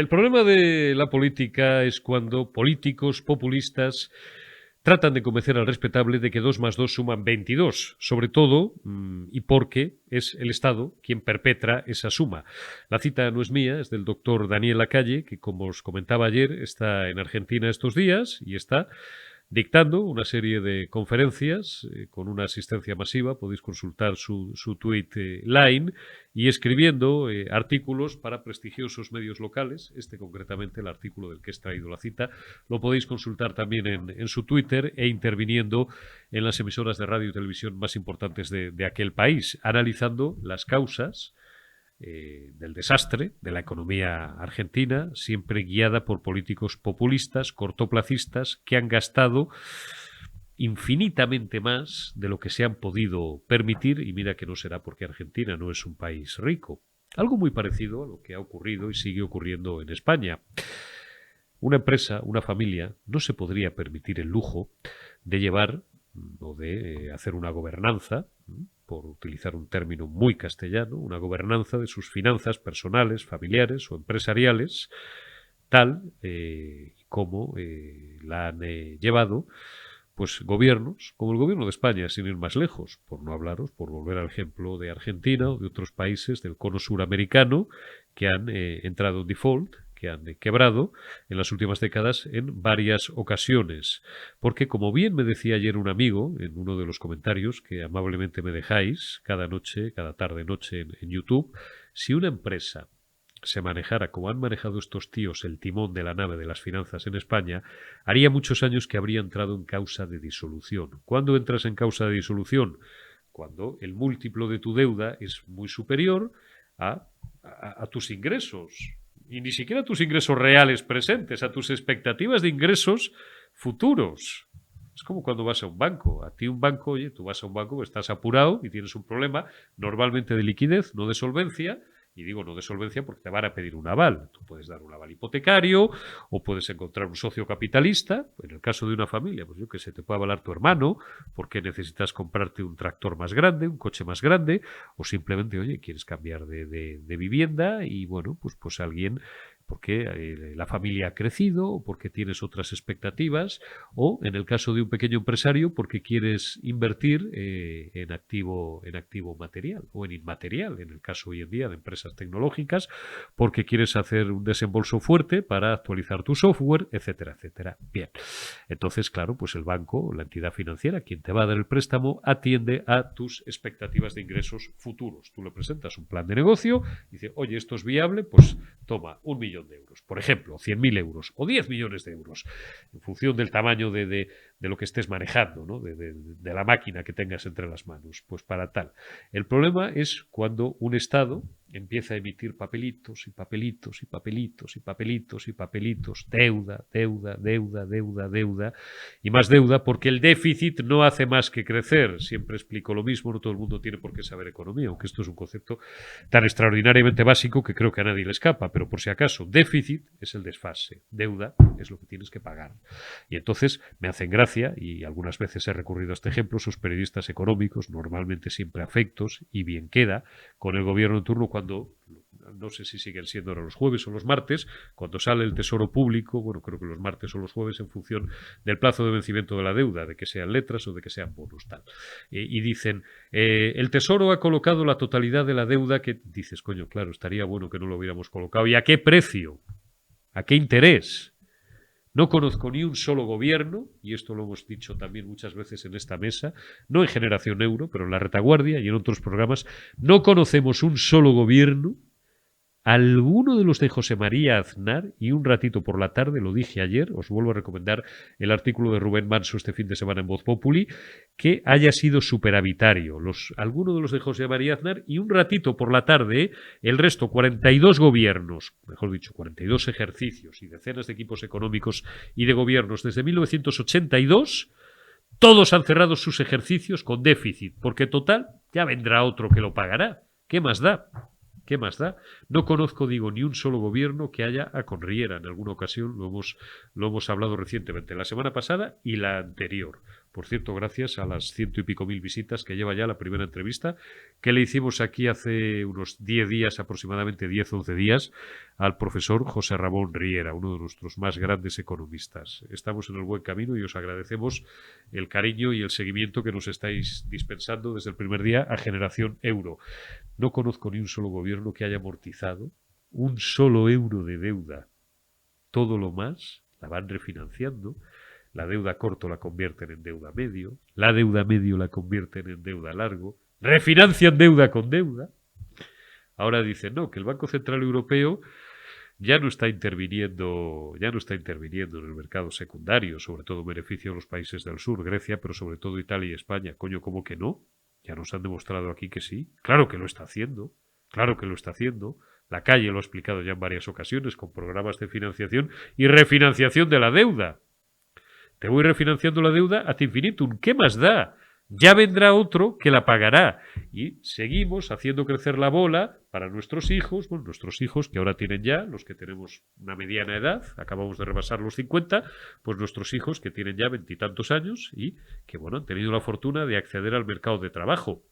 El problema de la política es cuando políticos populistas tratan de convencer al respetable de que 2 más 2 suman 22, sobre todo, y porque es el Estado quien perpetra esa suma. La cita no es mía, es del doctor Daniel Lacalle, que como os comentaba ayer, está en Argentina estos días y está dictando una serie de conferencias con una asistencia masiva. Podéis consultar su tweet line y escribiendo artículos para prestigiosos medios locales. Este concretamente, el artículo del que he extraído la cita, lo podéis consultar también en su Twitter e interviniendo en las emisoras de radio y televisión más importantes de aquel país, analizando las causas del desastre de la economía argentina, siempre guiada por políticos populistas, cortoplacistas, que han gastado infinitamente más de lo que se han podido permitir, y mira que no será porque Argentina no es un país rico. Algo muy parecido a lo que ha ocurrido y sigue ocurriendo en España. Una empresa, una familia, no se podría permitir el lujo de llevar o de hacer una gobernanza, por utilizar un término muy castellano, una gobernanza de sus finanzas personales, familiares o empresariales, tal como la han llevado pues gobiernos como el gobierno de España, sin ir más lejos, por no hablaros, por volver al ejemplo de Argentina o de otros países del cono suramericano que han entrado en default, que han quebrado en las últimas décadas en varias ocasiones. Porque, como bien me decía ayer un amigo en uno de los comentarios que amablemente me dejáis cada noche, cada tarde-noche en YouTube, si una empresa se manejara como han manejado estos tíos el timón de la nave de las finanzas en España, haría muchos años que habría entrado en causa de disolución. ¿Cuándo entras en causa de disolución? Cuando el múltiplo de tu deuda es muy superior a tus ingresos. Y ni siquiera a tus ingresos reales presentes, a tus expectativas de ingresos futuros. Es como cuando vas a un banco. A ti un banco, oye, tú vas a un banco, estás apurado y tienes un problema, normalmente de liquidez, no de solvencia. Y digo no de solvencia porque te van a pedir un aval. Tú puedes dar un aval hipotecario o puedes encontrar un socio capitalista. En el caso de una familia, pues yo que sé, te puede avalar tu hermano porque necesitas comprarte un tractor más grande, un coche más grande, o simplemente, oye, quieres cambiar de vivienda y bueno, pues alguien porque la familia ha crecido o porque tienes otras expectativas o en el caso de un pequeño empresario porque quieres invertir en activo material o en inmaterial, en el caso hoy en día de empresas tecnológicas, porque quieres hacer un desembolso fuerte para actualizar tu software, etcétera, etcétera. Bien, entonces claro, pues el banco, la entidad financiera, quien te va a dar el préstamo, atiende a tus expectativas de ingresos futuros. Tú le presentas un plan de negocio, dice, oye, esto es viable, pues toma 1.000.000 de euros, por ejemplo, 100.000 euros o 10 millones de euros, en función del tamaño de lo que estés manejando, ¿no? de la máquina que tengas entre las manos, pues para tal. El problema es cuando un Estado empieza a emitir papelitos y papelitos y papelitos y papelitos y papelitos, deuda, deuda, deuda, deuda, deuda y más deuda, porque el déficit no hace más que crecer. Siempre explico lo mismo, no todo el mundo tiene por qué saber economía, aunque esto es un concepto tan extraordinariamente básico que creo que a nadie le escapa, pero por si acaso, déficit es el desfase, deuda es lo que tienes que pagar. Y entonces me hacen gracia, y algunas veces he recurrido a este ejemplo, sus periodistas económicos, normalmente siempre afectos, y bien queda, con el gobierno en turno cuando, no sé si siguen siendo ahora los jueves o los martes, cuando sale el Tesoro Público, bueno, creo que los martes o los jueves en función del plazo de vencimiento de la deuda, de que sean letras o de que sean bonos, tal. Y dicen, el Tesoro ha colocado la totalidad de la deuda que, dices, coño, claro, estaría bueno que no lo hubiéramos colocado. ¿Y a qué precio? ¿A qué interés? No conozco ni un solo gobierno, y esto lo hemos dicho también muchas veces en esta mesa, no en Generación Euro, pero en La Retaguardia y en otros programas, no conocemos un solo gobierno, alguno de los de José María Aznar, y un ratito por la tarde, lo dije ayer, os vuelvo a recomendar el artículo de Rubén Manso este fin de semana en Voz Populi, que haya sido superavitario. Alguno de los de José María Aznar y un ratito por la tarde, el resto, 42 gobiernos, mejor dicho, 42 ejercicios y decenas de equipos económicos y de gobiernos desde 1982, todos han cerrado sus ejercicios con déficit, porque total, ya vendrá otro que lo pagará. ¿Qué más da? ¿Qué más da? No conozco, digo, ni un solo gobierno que haya a Conriera. En alguna ocasión lo hemos hablado recientemente, la semana pasada y la anterior. Por cierto, gracias a las 100.000 visitas que lleva ya la primera entrevista que le hicimos aquí hace unos 10 días, aproximadamente 10-11 días, al profesor José Ramón Riera, uno de nuestros más grandes economistas. Estamos en el buen camino y os agradecemos el cariño y el seguimiento que nos estáis dispensando desde el primer día a Generación Euro. No conozco ni un solo gobierno que haya amortizado un solo euro de deuda. Todo lo más la van refinanciando. La deuda corto la convierten en deuda medio, la deuda medio la convierten en deuda largo, refinancian deuda con deuda. Ahora dicen, no, que el Banco Central Europeo ya no está interviniendo en el mercado secundario, sobre todo en beneficio de los países del sur, Grecia, pero sobre todo Italia y España. Coño, ¿cómo que no? Ya nos han demostrado aquí que sí. Claro que lo está haciendo. Claro que lo está haciendo. La Calle lo ha explicado ya en varias ocasiones con programas de financiación y refinanciación de la deuda. Te voy refinanciando la deuda ad infinitum. ¿Qué más da? Ya vendrá otro que la pagará. Y seguimos haciendo crecer la bola para nuestros hijos, bueno, nuestros hijos que ahora tienen ya, los que tenemos una mediana edad, acabamos de rebasar los 50, pues nuestros hijos que tienen ya 20 y tantos años y que, bueno, han tenido la fortuna de acceder al mercado de trabajo.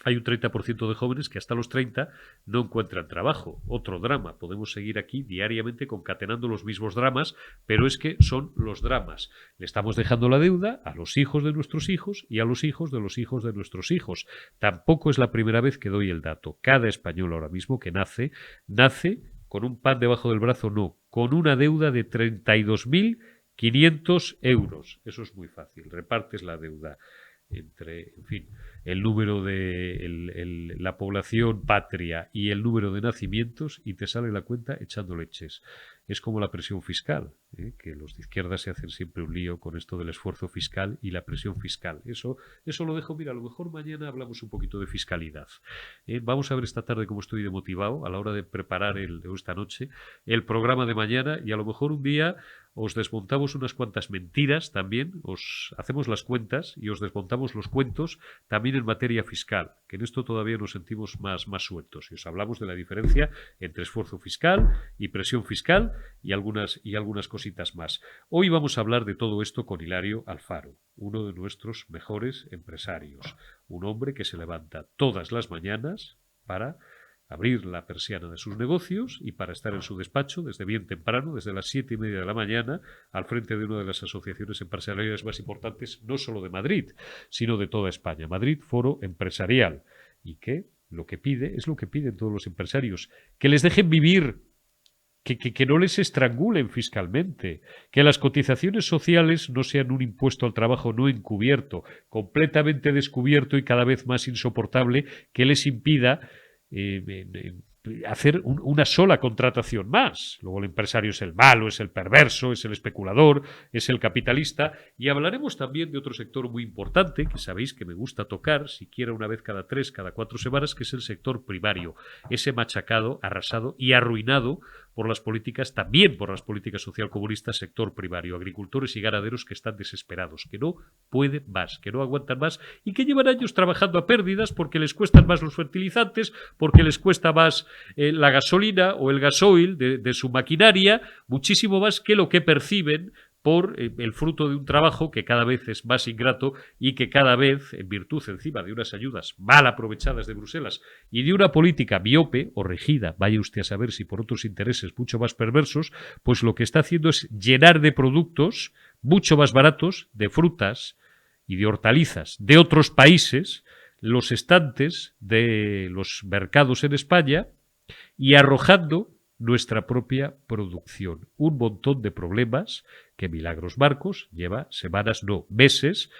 Hay un 30% de jóvenes que hasta los 30 no encuentran trabajo. Otro drama. Podemos seguir aquí diariamente concatenando los mismos dramas, pero es que son los dramas. Le estamos dejando la deuda a los hijos de nuestros hijos y a los hijos de los hijos de nuestros hijos. Tampoco es la primera vez que doy el dato. Cada español ahora mismo que nace con un pan debajo del brazo, no, con una deuda de 32.500 euros. Eso es muy fácil. Repartes la deuda entre, en fin, el número de la población patria y el número de nacimientos y te sale la cuenta echando leches. Es como la presión fiscal, que los de izquierda se hacen siempre un lío con esto del esfuerzo fiscal y la presión fiscal. Eso lo dejo, mira, a lo mejor mañana hablamos un poquito de fiscalidad. Vamos a ver esta tarde cómo estoy de motivado a la hora de preparar esta noche el programa de mañana y a lo mejor un día os desmontamos unas cuantas mentiras también, os hacemos las cuentas y os desmontamos los cuentos también en materia fiscal, que en esto todavía nos sentimos más sueltos. Y os hablamos de la diferencia entre esfuerzo fiscal y presión fiscal y algunas cositas más. Hoy vamos a hablar de todo esto con Hilario Alfaro, uno de nuestros mejores empresarios, un hombre que se levanta todas las mañanas para abrir la persiana de sus negocios y para estar en su despacho desde bien temprano, desde las 7:30 de la mañana, al frente de una de las asociaciones empresariales más importantes, no solo de Madrid, sino de toda España. Madrid Foro Empresarial. Y que lo que pide es lo que piden todos los empresarios, que les dejen vivir, que no les estrangulen fiscalmente, que las cotizaciones sociales no sean un impuesto al trabajo no encubierto, completamente descubierto y cada vez más insoportable, que les impida hacer una sola contratación más. Luego el empresario es el malo, es el perverso, es el especulador, es el capitalista. Y hablaremos también de otro sector muy importante, que sabéis que me gusta tocar, siquiera una vez cada 3, cada 4 semanas, que es el sector primario. Ese machacado, arrasado y arruinado por las políticas, también por las políticas socialcomunistas, sector primario, agricultores y ganaderos que están desesperados, que no pueden más, que no aguantan más y que llevan años trabajando a pérdidas porque les cuestan más los fertilizantes, porque les cuesta más la gasolina o el gasoil de su maquinaria, muchísimo más que lo que perciben por el fruto de un trabajo que cada vez es más ingrato y que cada vez, en virtud encima de unas ayudas mal aprovechadas de Bruselas y de una política miope o regida, vaya usted a saber si por otros intereses mucho más perversos, pues lo que está haciendo es llenar de productos mucho más baratos, de frutas y de hortalizas de otros países, los estantes de los mercados en España y arrojando nuestra propia producción. Un montón de problemas que Milagros Marcos lleva semanas, no, meses,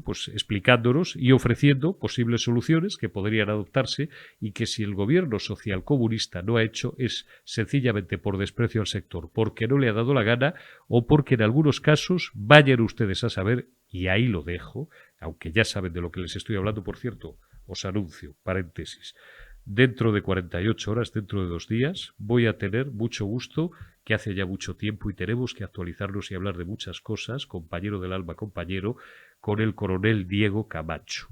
pues explicándonos y ofreciendo posibles soluciones que podrían adoptarse y que si el gobierno social comunista no ha hecho es sencillamente por desprecio al sector, porque no le ha dado la gana o porque en algunos casos vayan ustedes a saber, y ahí lo dejo, aunque ya saben de lo que les estoy hablando, por cierto, os anuncio, paréntesis, dentro de 48 horas, dentro de 2 días, voy a tener mucho gusto, que hace ya mucho tiempo y tenemos que actualizarnos y hablar de muchas cosas, compañero del alma, compañero, con el coronel Diego Camacho.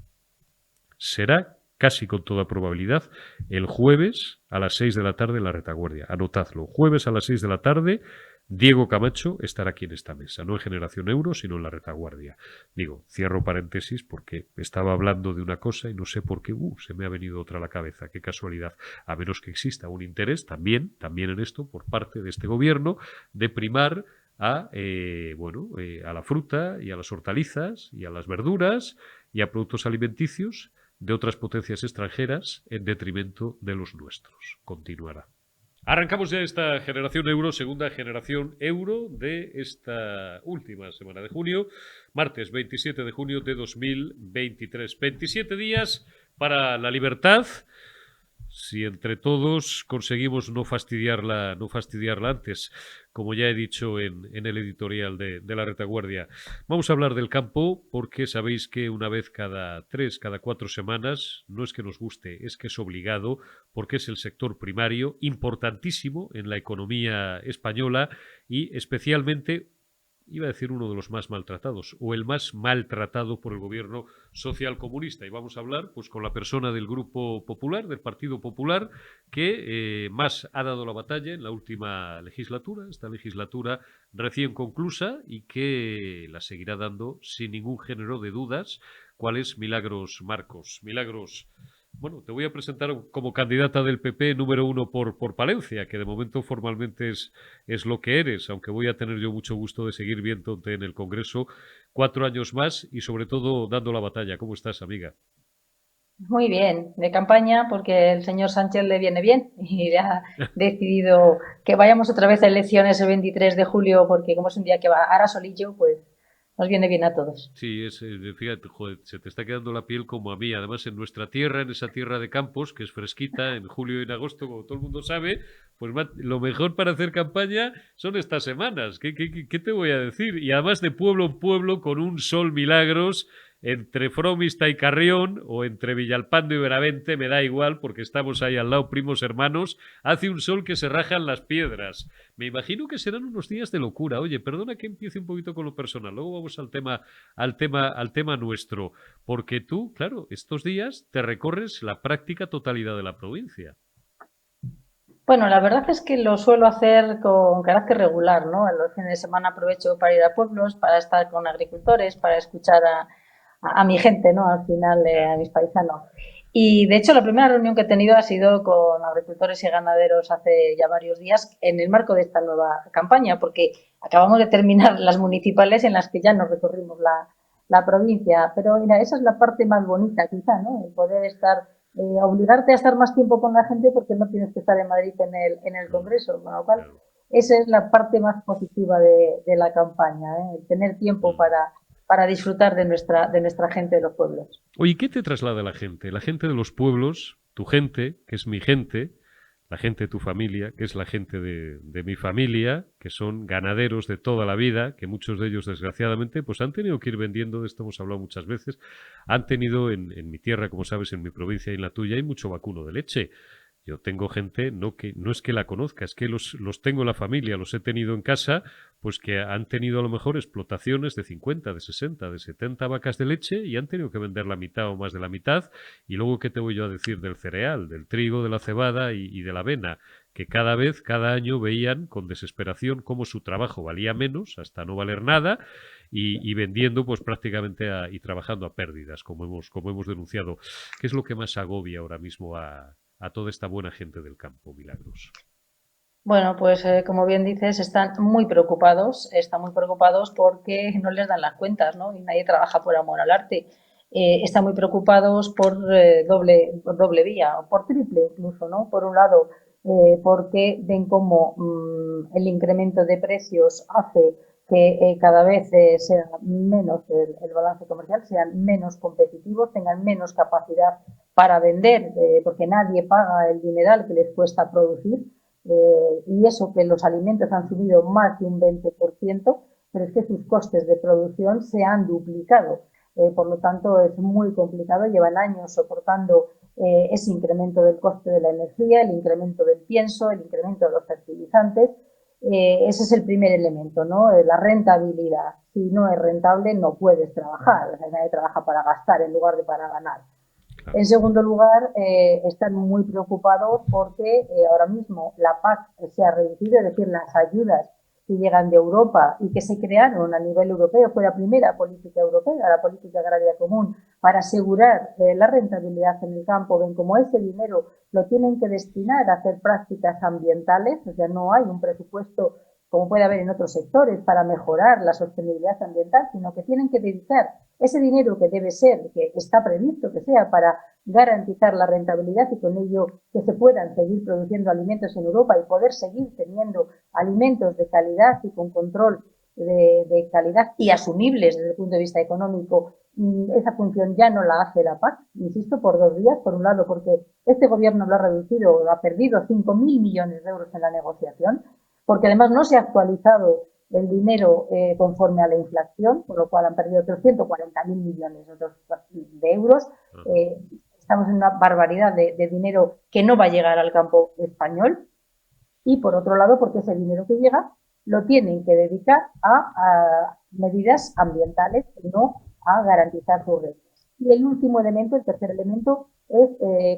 Será, casi con toda probabilidad, el jueves a las 6 de la tarde en la retaguardia. Anotadlo, jueves a las 6 de la tarde Diego Camacho estará aquí en esta mesa, no en Generación Euro, sino en la retaguardia. Digo, cierro paréntesis porque estaba hablando de una cosa y no sé por qué se me ha venido otra a la cabeza. Qué casualidad. A menos que exista un interés también en esto por parte de este gobierno de primar a la fruta y a las hortalizas y a las verduras y a productos alimenticios de otras potencias extranjeras en detrimento de los nuestros. Continuará. Arrancamos ya esta generación euro, segunda generación euro de esta última semana de junio, martes 27 de junio de 2023. 27 días para la libertad. Si entre todos conseguimos no fastidiarla antes, como ya he dicho en el editorial de la retaguardia. Vamos a hablar del campo porque sabéis que una vez cada 3, cada 4 semanas, no es que nos guste, es que es obligado, porque es el sector primario, importantísimo en la economía española y especialmente, iba a decir, uno de los más maltratados o el más maltratado por el gobierno social comunista. Y vamos a hablar pues con la persona del Grupo Popular, del Partido Popular, que más ha dado la batalla en la última legislatura, esta legislatura recién conclusa, y que la seguirá dando sin ningún género de dudas. ¿Cuál es Milagros Marcos? Milagros, bueno, te voy a presentar como candidata del PP número 1 por Palencia, que de momento formalmente es lo que eres, aunque voy a tener yo mucho gusto de seguir viéndote en el Congreso 4 años más y sobre todo dando la batalla. ¿Cómo estás, amiga? Muy bien, de campaña porque el señor Sánchez le viene bien y ha decidido que vayamos otra vez a elecciones el 23 de julio porque como es un día que va ahora solillo, pues nos viene bien a todos. Sí, fíjate, joder, se te está quedando la piel como a mí. Además, en nuestra tierra, en esa tierra de campos, que es fresquita, en julio y en agosto, como todo el mundo sabe, pues lo mejor para hacer campaña son estas semanas. ¿Qué te voy a decir? Y además de pueblo en pueblo, con un sol milagros, entre Fromista y Carrión, o entre Villalpando y Benavente, me da igual, porque estamos ahí al lado, primos hermanos, hace un sol que se rajan las piedras. Me imagino que serán unos días de locura. Oye, perdona que empiece un poquito con lo personal, luego vamos al tema nuestro, porque tú, claro, estos días te recorres la práctica totalidad de la provincia. Bueno, la verdad es que lo suelo hacer con carácter regular, ¿no? En los fines de semana aprovecho para ir a pueblos, para estar con agricultores, para escuchar a mi gente, ¿no? Al final, Ya. a mis paisanos. Y de hecho, la primera reunión que he tenido ha sido con agricultores y ganaderos hace ya varios días en el marco de esta nueva campaña, porque acabamos de terminar las municipales en las que ya nos recorrimos la provincia. Pero mira, esa es la parte más bonita, quizá, ¿no? El poder estar obligarte a estar más tiempo con la gente porque no tienes que estar en Madrid en el No, Congreso, con lo cual claro. esa es la parte más positiva de la campaña, ¿eh? El tener tiempo Mm. para disfrutar de nuestra gente de los pueblos. Oye, ¿qué te traslada la gente? La gente de los pueblos, tu gente, que es mi gente, la gente de tu familia, que es la gente de mi familia, que son ganaderos de toda la vida, que muchos de ellos, desgraciadamente, pues han tenido que ir vendiendo, de esto hemos hablado muchas veces, han tenido en mi tierra, como sabes, en mi provincia y en la tuya, hay mucho vacuno de leche. Yo tengo gente, no es que la conozca, es que los tengo en la familia, los he tenido en casa, pues que han tenido a lo mejor explotaciones de 50, de 60, de 70 vacas de leche y han tenido que vender la mitad o más de la mitad. Y luego, ¿qué te voy yo a decir del cereal, del trigo, de la cebada y de la avena? Que cada vez, cada año veían con desesperación cómo su trabajo valía menos, hasta no valer nada, y vendiendo pues prácticamente y trabajando a pérdidas, como hemos denunciado. ¿Qué es lo que más agobia ahora mismo a toda esta buena gente del campo, Milagros? Bueno, pues como bien dices, están muy preocupados porque no les dan las cuentas, ¿no? Y nadie trabaja por amor al arte. Están muy preocupados por doble vía, o por triple incluso, ¿no? Por un lado, porque ven cómo el incremento de precios hace que cada vez sea menos el balance comercial, sean menos competitivos, tengan menos capacidad para vender, porque nadie paga el dineral que les cuesta producir y eso que los alimentos han subido más de un 20%, pero es que sus costes de producción se han duplicado. Por lo tanto, es muy complicado. Llevan años soportando ese incremento del coste de la energía, el incremento del pienso, el incremento de los fertilizantes. Ese es el primer elemento, ¿no? La rentabilidad. Si no es rentable, no puedes trabajar. O sea, nadie trabaja para gastar en lugar de para ganar. Claro. En segundo lugar, están muy preocupados porque ahora mismo la PAC se ha reducido, es decir, las ayudas que llegan de Europa y que se crearon a nivel europeo. Fue la primera política europea, la política agraria común, para asegurar la rentabilidad en el campo. Ven como ese dinero lo tienen que destinar a hacer prácticas ambientales, o sea, no hay un presupuesto como puede haber en otros sectores para mejorar la sostenibilidad ambiental, sino que tienen que dedicar ese dinero que debe ser, que está previsto que sea para garantizar la rentabilidad y con ello que se puedan seguir produciendo alimentos en Europa y poder seguir teniendo alimentos de calidad y con control de calidad y asumibles desde el punto de vista económico. Esa función ya no la hace la PAC, insisto, por dos vías. Por un lado, porque este gobierno lo ha reducido, ha perdido 5.000 millones de euros en la negociación, porque además no se ha actualizado el dinero conforme a la inflación, por lo cual han perdido otros 140.000 millones de euros. Estamos en una barbaridad de dinero que no va a llegar al campo español. Y por otro lado, porque ese dinero que llega lo tienen que dedicar a medidas ambientales y no a garantizar sus rentas. Y el último elemento, el tercer elemento, es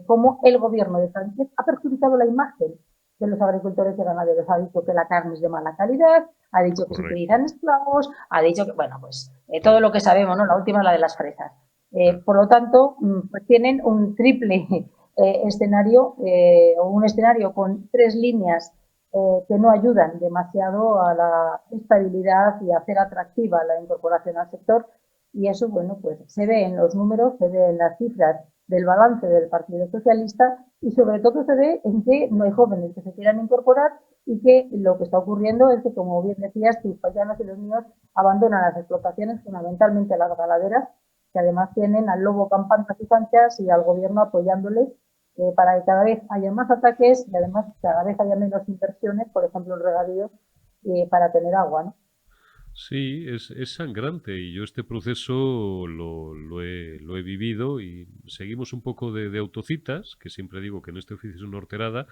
cómo el gobierno de Sánchez ha perjudicado la imagen de los agricultores y ganaderos. Ha dicho que la carne es de mala calidad, ha dicho que se utilizan esclavos, ha dicho que, bueno, pues todo lo que sabemos, ¿no? La última es la de las fresas. Por lo tanto, pues tienen un triple escenario o un escenario con tres líneas que no ayudan demasiado a la estabilidad y a hacer atractiva la incorporación al sector. Y eso, bueno, pues se ve en los números, se ve en las cifras del balance del Partido Socialista y sobre todo se ve en que no hay jóvenes que se quieran incorporar y que lo que está ocurriendo es que, como bien decías, tus paisanos y los míos abandonan las explotaciones, fundamentalmente las ganaderas, que además tienen al lobo campante a sus anchas y al gobierno apoyándoles para que cada vez haya más ataques y además cada vez haya menos inversiones, por ejemplo, en regadíos, para tener agua, ¿no? Sí, es sangrante y yo este proceso lo he vivido y seguimos un poco de autocitas, que siempre digo que en este oficio es una horterada,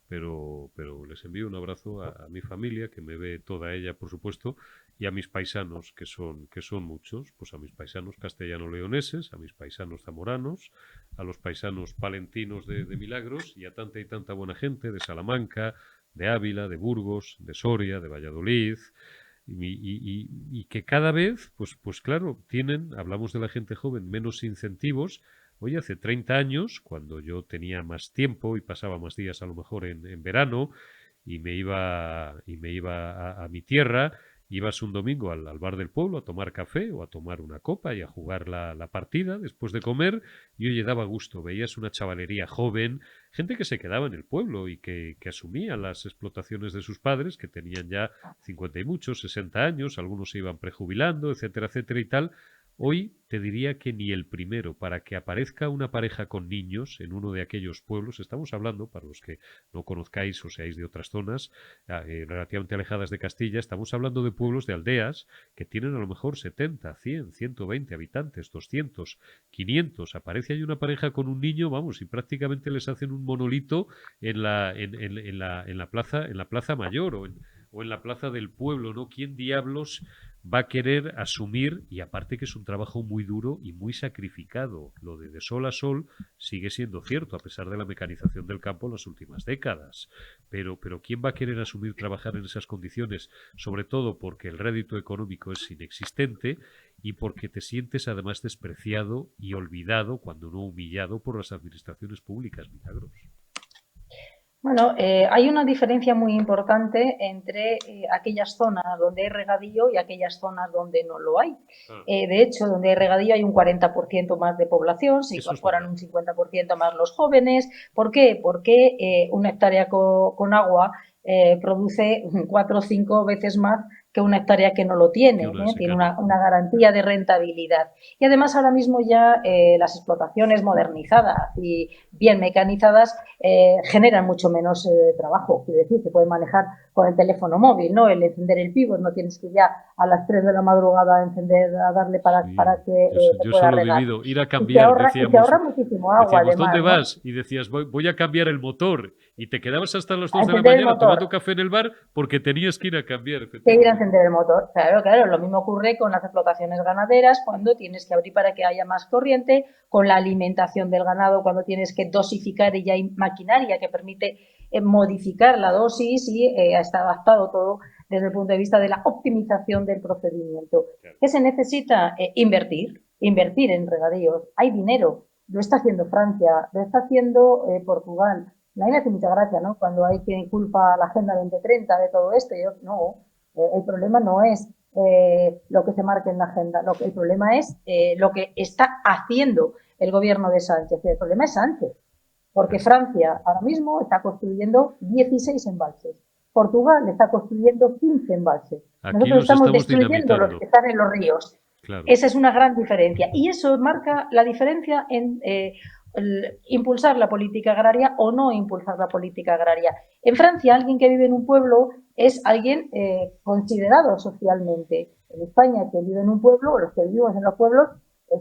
pero les envío un abrazo a mi familia, que me ve toda ella, por supuesto, y a mis paisanos, que son muchos, pues a mis paisanos castellano-leoneses, a mis paisanos zamoranos, a los paisanos palentinos de Milagros y a tanta y tanta buena gente de Salamanca, de Ávila, de Burgos, de Soria, de Valladolid, y que cada vez, pues claro, hablamos de la gente joven, menos incentivos. Hoy hace 30 años, cuando yo tenía más tiempo y pasaba más días a lo mejor en verano y me iba a mi tierra, ibas un domingo al bar del pueblo a tomar café o a tomar una copa y a jugar la partida después de comer y oye, daba gusto, veías una chavalería joven, gente que se quedaba en el pueblo y que asumía las explotaciones de sus padres, que tenían ya 50 y muchos, 60 años, algunos se iban prejubilando, etcétera, etcétera y tal. Hoy te diría que ni el primero. Para que aparezca una pareja con niños en uno de aquellos pueblos, estamos hablando, para los que no conozcáis o seáis de otras zonas relativamente alejadas de Castilla, estamos hablando de pueblos, de aldeas, que tienen a lo mejor 70, 100, 120 habitantes, 200, 500. Aparece ahí una pareja con un niño, vamos, y prácticamente les hacen un monolito en la plaza mayor o en la plaza del pueblo, ¿no? ¿Quién diablos va a querer asumir? Y aparte que es un trabajo muy duro y muy sacrificado. Lo de sol a sol sigue siendo cierto, a pesar de la mecanización del campo en las últimas décadas. Pero ¿quién va a querer asumir trabajar en esas condiciones? Sobre todo porque el rédito económico es inexistente y porque te sientes además despreciado y olvidado, cuando no humillado, por las administraciones públicas. Milagros. Bueno, hay una diferencia muy importante entre aquellas zonas donde hay regadío y aquellas zonas donde no lo hay. De hecho, donde hay regadío hay un 40% más de población, se incorporan un 50% más los jóvenes. ¿Por qué? Porque una hectárea con agua produce 4 o 5 veces más que una hectárea que no lo tiene. Tiene una garantía de rentabilidad. Y además ahora mismo ya las explotaciones modernizadas y bien mecanizadas generan mucho menos trabajo. Quiere decir, se puede manejar con el teléfono móvil, ¿no? El encender el pívot, no tienes que ir ya a las 3 de la madrugada a encender, a darle para que se pueda regar. Yo solo he vivido ir a cambiar, y te ahorra muchísimo agua, además. ¿Dónde ¿no? vas? Y decías, voy a cambiar el motor. Y te quedabas hasta las 2 de la mañana tomando café en el bar porque tenías que ir a cambiar. Que ir a encender el motor. Claro, lo mismo ocurre con las explotaciones ganaderas, cuando tienes que abrir para que haya más corriente, con la alimentación del ganado, cuando tienes que dosificar y ya hay maquinaria que permite modificar la dosis y está adaptado todo desde el punto de vista de la optimización del procedimiento. ¿Qué se necesita? Invertir en regadíos. Hay dinero. Lo está haciendo Francia, lo está haciendo Portugal. A mí me hace mucha gracia, ¿no? Cuando hay quien culpa a la Agenda 2030 de todo esto. El problema no es lo que se marque en la agenda. El problema es lo que está haciendo el gobierno de Sánchez. El problema es Sánchez, porque Francia ahora mismo está construyendo 16 embalses. Portugal está construyendo 15 embalses. Aquí Nosotros estamos destruyendo dinamitando los que están en los ríos. Claro. Esa es una gran diferencia. Y eso marca la diferencia en impulsar la política agraria o no impulsar la política agraria. En Francia, alguien que vive en un pueblo es alguien considerado socialmente. En España, quien vive en un pueblo, o los que vivimos en los pueblos,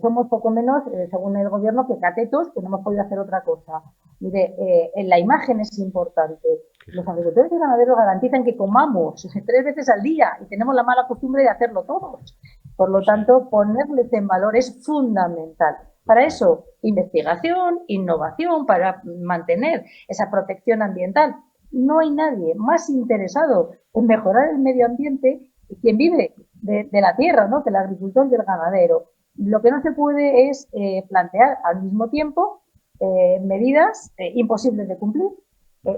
somos poco menos, según el gobierno, que catetos, que no hemos podido hacer otra cosa. Mire, la imagen es importante. Los agricultores y ganaderos garantizan que comamos 3 veces al día y tenemos la mala costumbre de hacerlo todos. Por lo tanto, ponerles en valor es fundamental. Para eso, investigación, innovación, para mantener esa protección ambiental. No hay nadie más interesado en mejorar el medio ambiente que quien vive de la tierra, ¿no? Que el agricultor y el ganadero. Lo que no se puede es plantear al mismo tiempo medidas imposibles de cumplir,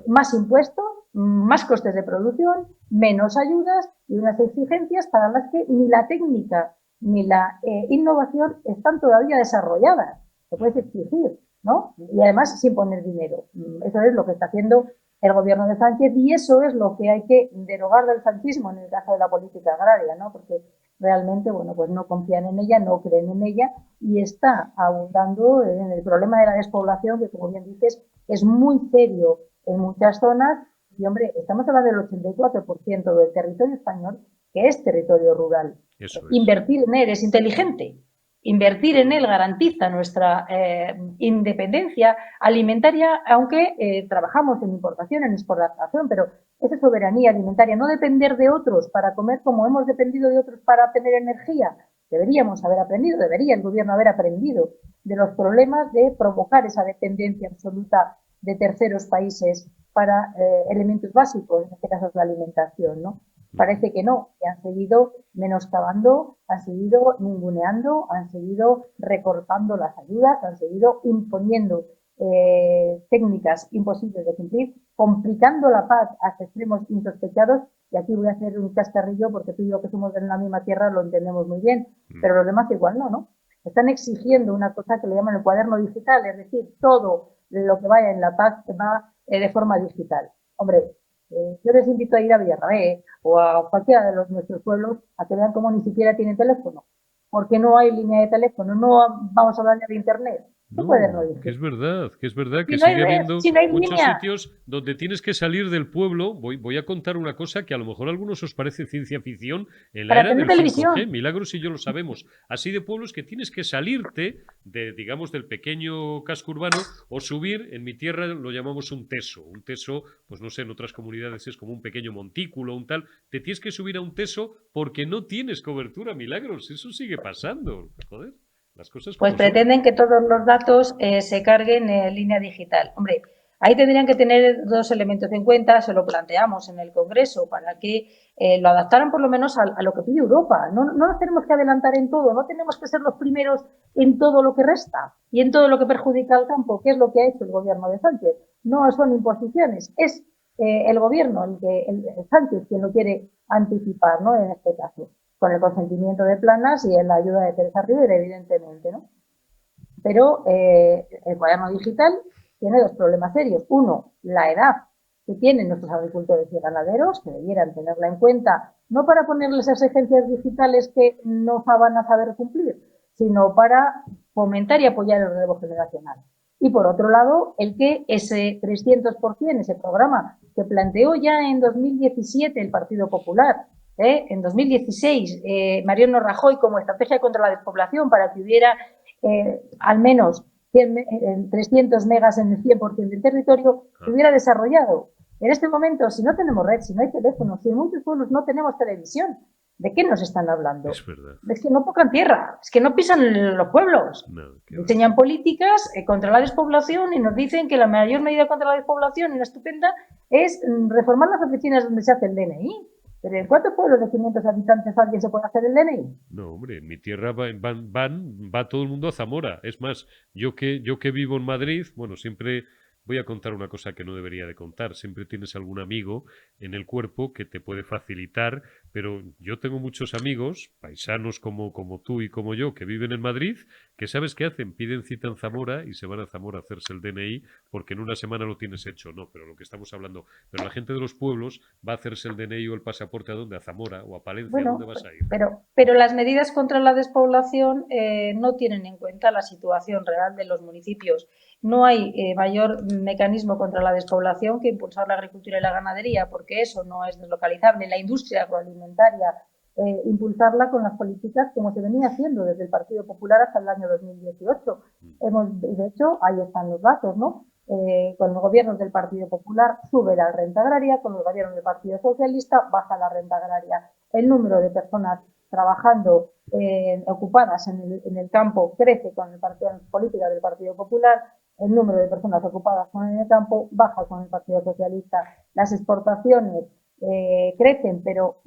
más impuestos, más costes de producción, menos ayudas y unas exigencias para las que ni la técnica ni la innovación están todavía desarrolladas. Se puede exigir, ¿no? Y además sin poner dinero. Eso es lo que está haciendo el gobierno de Sánchez y eso es lo que hay que derogar del sanchismo en el caso de la política agraria, ¿no? Porque realmente, bueno, pues no confían en ella, no creen en ella y está abundando en el problema de la despoblación que, como bien dices, es muy serio en muchas zonas y, hombre, estamos hablando del 84% del territorio español que es territorio rural. Eso es. Invertir en él es inteligente. Invertir en él garantiza nuestra independencia alimentaria, aunque trabajamos en importación, en exportación, pero esa soberanía alimentaria, no depender de otros para comer como hemos dependido de otros para obtener energía. Deberíamos haber aprendido, debería el gobierno haber aprendido de los problemas de provocar esa dependencia absoluta de terceros países para elementos básicos, en este caso es la alimentación, ¿no? Parece que no, que han seguido menoscabando, han seguido ninguneando, han seguido recortando las ayudas, han seguido imponiendo técnicas imposibles de cumplir, complicando la paz hasta extremos insospechados. Y aquí voy a hacer un cascarrillo porque tú y yo que somos de la misma tierra lo entendemos muy bien, pero los demás igual no, ¿no? Están exigiendo una cosa que le llaman el cuaderno digital, es decir, todo lo que vaya en la paz va de forma digital. Hombre, yo les invito a ir a Villarrabé o a cualquiera de nuestros pueblos a que vean cómo ni siquiera tienen teléfono, porque no hay línea de teléfono, no vamos a hablar de internet. No, que es verdad, que si sigue no habiendo si no muchos línea. sitios donde tienes que salir del pueblo. Voy a contar una cosa que a lo mejor a algunos os parece ciencia ficción en la Para era tener del televisión. 5G. Milagros y yo lo sabemos. Así de pueblos que tienes que salirte digamos, del pequeño casco urbano o subir. En mi tierra lo llamamos un teso. Un teso, pues no sé, en otras comunidades es como un pequeño montículo, un tal. Te tienes que subir a un teso porque no tienes cobertura, Milagros. Eso sigue pasando. Joder. Las cosas pues pretenden que todos los datos se carguen en línea digital. Hombre, ahí tendrían que tener 2 elementos en cuenta, se lo planteamos en el Congreso, para que lo adaptaran por lo menos a lo que pide Europa. No nos tenemos que adelantar en todo, no tenemos que ser los primeros en todo lo que resta y en todo lo que perjudica al campo, que es lo que ha hecho el gobierno de Sánchez. No son imposiciones, es el gobierno, el Sánchez, quien lo quiere anticipar, ¿no? En este caso, con el consentimiento de Planas y en la ayuda de Teresa Rivera, evidentemente, ¿no? Pero el cuaderno digital tiene 2 problemas serios. Uno, la edad que tienen nuestros agricultores y ganaderos, que debieran tenerla en cuenta, no para ponerles exigencias digitales que no van a saber cumplir, sino para fomentar y apoyar el relevo generacional. Y por otro lado, el que ese 300%, ese programa que planteó ya en 2017 el Partido Popular, en 2016 Mariano Rajoy como estrategia contra la despoblación para que hubiera al menos 300 megas en el 100% del territorio, se hubiera desarrollado. En este momento, si no tenemos red, si no hay teléfono, si en muchos pueblos no tenemos televisión, ¿de qué nos están hablando? Es verdad. Es que no tocan tierra, es que no pisan los pueblos. No, diseñan políticas contra la despoblación y nos dicen que la mayor medida contra la despoblación y la estupenda es reformar las oficinas donde se hace el DNI. Pero ¿en cuántos pueblos de 500 habitantes alguien se puede hacer el DNI? No, hombre, en mi tierra va todo el mundo a Zamora. Es más, yo que vivo en Madrid, bueno, siempre voy a contar una cosa que no debería de contar. Siempre tienes algún amigo en el cuerpo que te puede facilitar, pero yo tengo muchos amigos, paisanos como tú y como yo, que viven en Madrid, que sabes qué hacen, piden cita en Zamora y se van a Zamora a hacerse el DNI porque en una semana lo tienes hecho. No, pero lo que estamos hablando, pero la gente de los pueblos va a hacerse el DNI o el pasaporte ¿a dónde? ¿A Zamora o a Palencia? ¿A dónde Bueno, vas a ir? pero las medidas contra la despoblación no tienen en cuenta la situación real de los municipios. No hay mayor mecanismo contra la despoblación que impulsar la agricultura y la ganadería, porque eso no es deslocalizable. La industria agroalimentaria, impulsarla con las políticas como se venía haciendo desde el Partido Popular hasta el año 2018. De hecho, ahí están los datos, ¿no? Con los gobiernos del Partido Popular sube la renta agraria, con los gobiernos del Partido Socialista baja la renta agraria. El número de personas trabajando ocupadas en el campo crece con el partido política del Partido Popular, el número de personas ocupadas en el campo baja con el Partido Socialista. Las exportaciones crecen, pero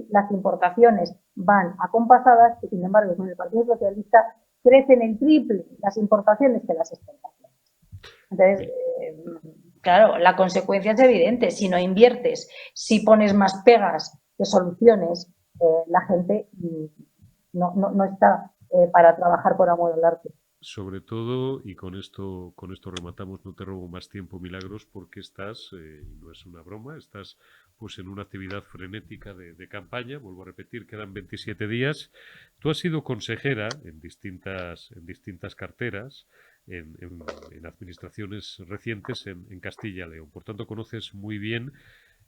las importaciones van acompasadas y, sin embargo, con el Partido Socialista crecen el triple las importaciones que las exportaciones. Entonces, claro, la consecuencia es evidente. Si no inviertes, si pones más pegas que soluciones, la gente no está para trabajar por amor al arte. Sobre todo, y con esto rematamos, no te robo más tiempo, Milagros, porque estás, y no es una broma, estás pues en una actividad frenética de campaña, vuelvo a repetir, quedan 27 días. Tú has sido consejera en distintas carteras, en administraciones recientes en Castilla y León. Por tanto, conoces muy bien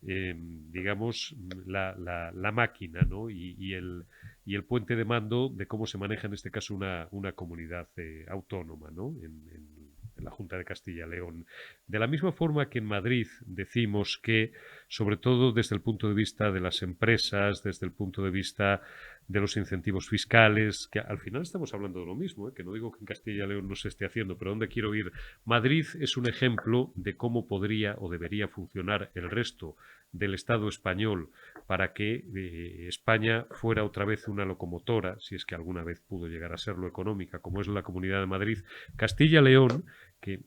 digamos, la máquina, ¿no? y el puente de mando de cómo se maneja en este caso una comunidad autónoma, ¿no? En la Junta de Castilla y León. De la misma forma que en Madrid decimos que, sobre todo desde el punto de vista de las empresas, desde el punto de vista de los incentivos fiscales, que al final estamos hablando de lo mismo, que no digo que en Castilla y León no se esté haciendo, pero ¿dónde quiero ir? Madrid es un ejemplo de cómo podría o debería funcionar el resto del Estado español para que España fuera otra vez una locomotora, si es que alguna vez pudo llegar a serlo económica, como es la Comunidad de Madrid. Castilla y León,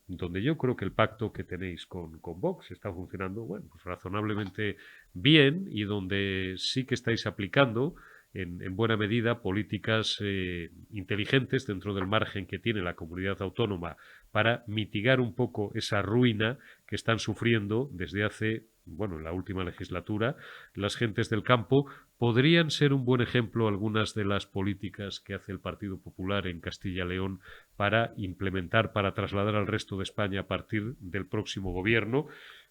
donde yo creo que el pacto que tenéis con Vox está funcionando, bueno, pues razonablemente bien, y donde sí que estáis aplicando en buena medida políticas inteligentes dentro del margen que tiene la comunidad autónoma para mitigar un poco esa ruina que están sufriendo desde hace, bueno, en la última legislatura, las gentes del campo. ¿Podrían ser un buen ejemplo algunas de las políticas que hace el Partido Popular en Castilla y León para implementar, para trasladar al resto de España a partir del próximo gobierno,